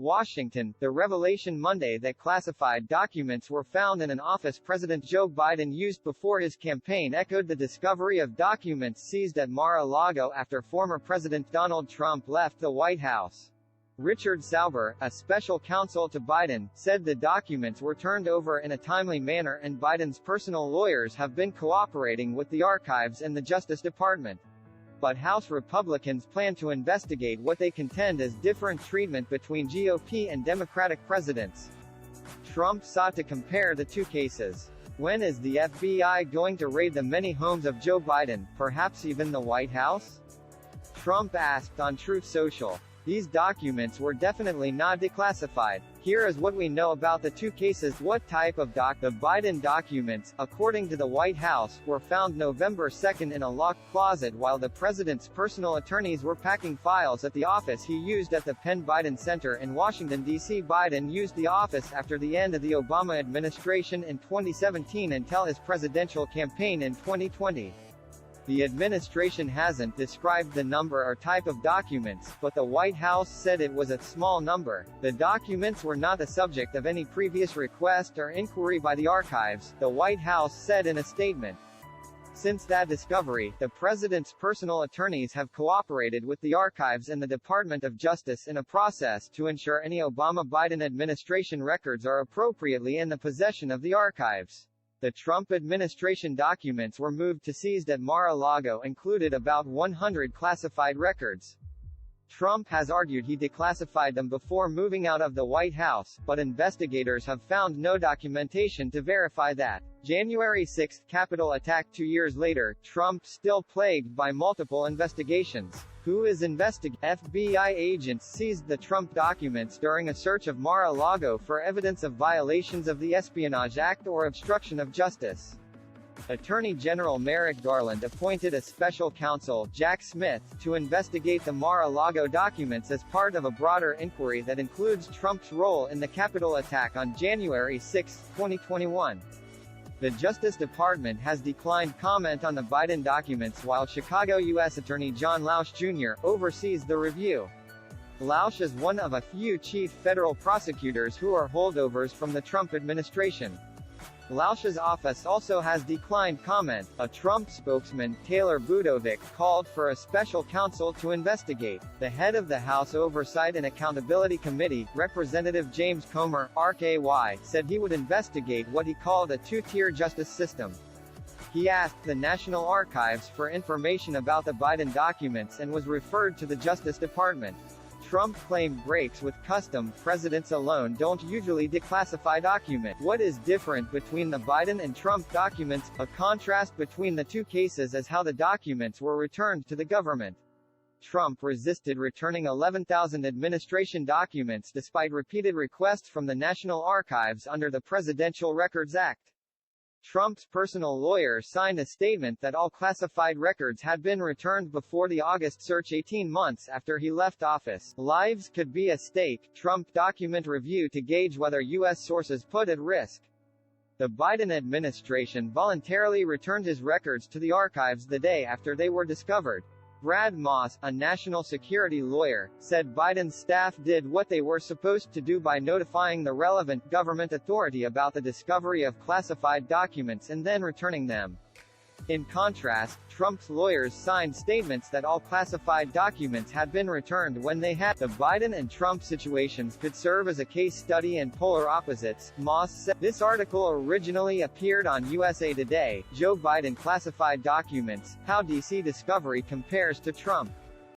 Washington, the revelation Monday that classified documents were found in an office President Joe Biden used before his campaign echoed the discovery of documents seized at Mar-a-Lago after former President Donald Trump left the White House. Richard Sauber, a special counsel to Biden, said the documents were turned over in a timely manner and Biden's personal lawyers have been cooperating with the archives and the Justice Department. But House Republicans plan to investigate what they contend is different treatment between GOP and Democratic presidents. Trump sought to compare the two cases. When is the FBI going to raid the many homes of Joe Biden, perhaps even the White House? Trump asked on Truth Social. These documents were definitely not declassified. Here is what we know about the two cases. What type of The Biden documents, according to the White House, were found November 2 in a locked closet while the president's personal attorneys were packing files at the office he used at the Penn Biden Center in Washington, D.C. Biden used the office after the end of the Obama administration in 2017 until his presidential campaign in 2020. The administration hasn't described the number or type of documents, but the White House said it was a small number. The documents were not the subject of any previous request or inquiry by the archives, the White House said in a statement. Since that discovery, the president's personal attorneys have cooperated with the archives and the Department of Justice in a process to ensure any Obama-Biden administration records are appropriately in the possession of the archives. The Trump administration documents were moved to seized at Mar-a-Lago included about 100 classified records. Trump has argued he declassified them before moving out of the White House, but investigators have found no documentation to verify that. January 6 Capitol attack. 2 years later, Trump still plagued by multiple investigations. Who is investigating? FBI agents seized the Trump documents during a search of Mar-a-Lago for evidence of violations of the Espionage Act or obstruction of justice. Attorney General Merrick Garland appointed a special counsel, Jack Smith, to investigate the Mar-a-Lago documents as part of a broader inquiry that includes Trump's role in the Capitol attack on January 6, 2021. The Justice Department has declined comment on the Biden documents while Chicago U.S. Attorney John Lausch Jr. oversees the review. Lausch is one of a few chief federal prosecutors who are holdovers from the Trump administration. Lausch's office also has declined comment. A Trump spokesman, Taylor Budovic, called for a special counsel to investigate. The head of the House Oversight and Accountability Committee, Representative James Comer, RKY, said he would investigate what he called a two-tier justice system. He asked the National Archives for information about the Biden documents and was referred to the Justice Department. Trump claimed breaks with custom. Presidents alone don't usually declassify documents. What is different between the Biden and Trump documents? A contrast between the two cases is how the documents were returned to the government. Trump resisted returning 11,000 administration documents despite repeated requests from the National Archives under the Presidential Records Act. Trump's personal lawyer signed a statement that all classified records had been returned before the August search 18 months after he left office. Lives could be at stake. Trump document review to gauge whether U.S. sources put at risk. The Biden administration voluntarily returned his records to the archives the day after they were discovered. Brad Moss, a national security lawyer, said Biden's staff did what they were supposed to do by notifying the relevant government authority about the discovery of classified documents and then returning them. In contrast, Trump's lawyers signed statements that all classified documents had been returned when they had. The Biden and Trump situations could serve as a case study in polar opposites, Moss said. This article originally appeared on USA Today. Joe Biden classified documents, how DC discovery compares to Trump.